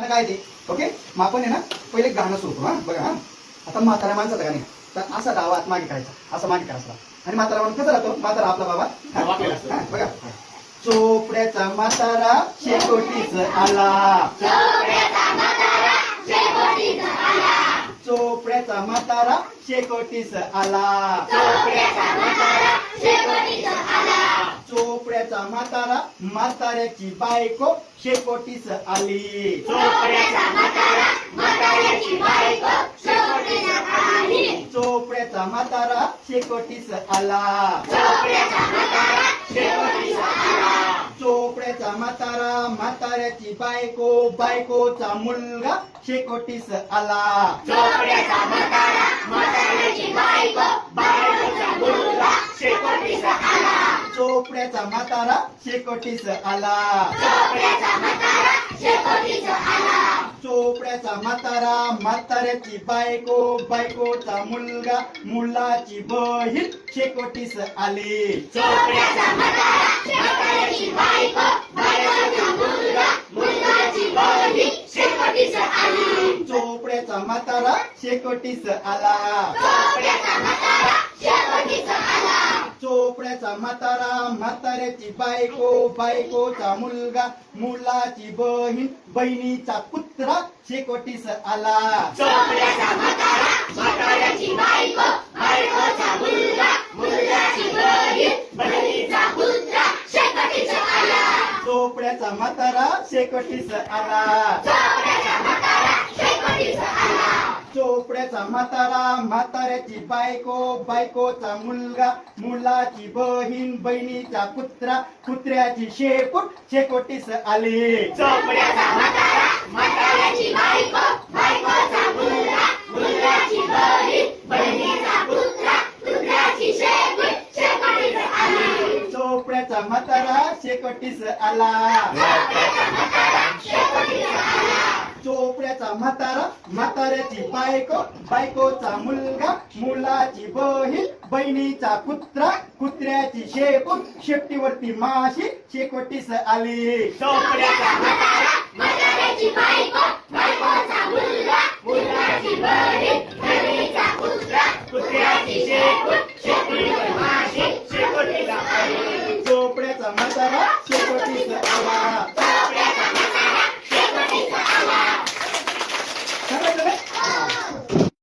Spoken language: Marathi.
गाणं काय ते ओके. मग आपण आहे ना पहिले गाणं सुरू करू. हा बघा. हा आता म्हातारा माणसाचं गाणे तर असा डावा हात मागे करायचा, असं मागे करायचा आणि म्हातारा म्हणून कसं राहतो म्हातारा आपला बाबा. हा बघा. चोपड्याचा म्हातारा शेकोटीच आला, चोपड्याचा म्हातारा शेकोटीच आला, चोपड्याचा म्हातारा शेकोटीच आला, चोपड्याचा म्हातारा म्हाताऱ्याची बायको शेकोटीस आली, चोपड्याचा म्हातारा म्हाताऱ्याची बायको शेकोटीस आली, चोपड्याचा म्हातारा शेकोटीस आला, चोपड्याचा म्हातारा शेकोटीस आला, चोपड्याचा म्हातारा म्हाताऱ्याची बायको बायकोचा मुलगा शेकोटीस आला, चोपड्याचा म्हातारा म्हाताऱ्याची बायको बायकोचा मुलगा शेकोटीस आला, चोपड्याचा म्हातारा शेकोटीस आला, चोपड्याचा म्हातारा शेकोटीस आला, चोपड्याचा म्हातारा म्हाताऱ्याची बायको बायकोचा मुलगा मुलाची बहीण शेकोटीस आली, चोपड्याचा म्हातारा म्हाताऱ्याची बायको बायकोचा मुलगा मुलाची बहीण शेकोटीस आली, चोपड्याचा म्हातारा शेकोटीस आला, चोपड्याचा म्हातारा शेकोटीस आला, चोपड्याचा म्हातारा म्हाताऱ्याची बायको बायकोचा मुलगा मुलाची बहीण बहिणीचा कुत्रा शेकोटीस आला, चोपड्याचा म्हातारा म्हाताऱ्याची बायको बायकोचा मुलगा मुलाची बहीण बहिणीचा कुत्रा शेकोटीस आला, चोपड्याचा म्हातारा शेकोटीस आला, चोपड्याचा म्हातारा शेकोटीस आला, चोपड्याचा म्हातारा म्हाताऱ्याची बायको बायकोचा मुलगा मुलाची बहीण बहिणीचा कुत्रा कुत्र्याची शेपूट शेकोटीस आली, चोपड्याचा म्हातारा म्हाताऱ्याची बायको बायकोचा मुलगा मुलाची बहीण बहिणीचा कुत्रा कुत्र्याची शेपूट शेकोटीस आली, चोपड्याचा म्हातारा शेकोटीस आला, चोपड्याचा म्हातारा शेकोटीस आला, चोपड्याचा म्हातारा म्हाताऱ्याची बायको बायकोचा मुलगा मुलाची बहीण बहिणीचा कुत्रा कुत्र्याची शेपूट शेपटीवरती माशी शेकोटीस आली, चोपड्याचा म्हातारा म्हाताऱ्याची बायको बायकोचा मुलगा मुलाची बहीण बहिणीचा कुत्रा कुत्र्याची शेपूट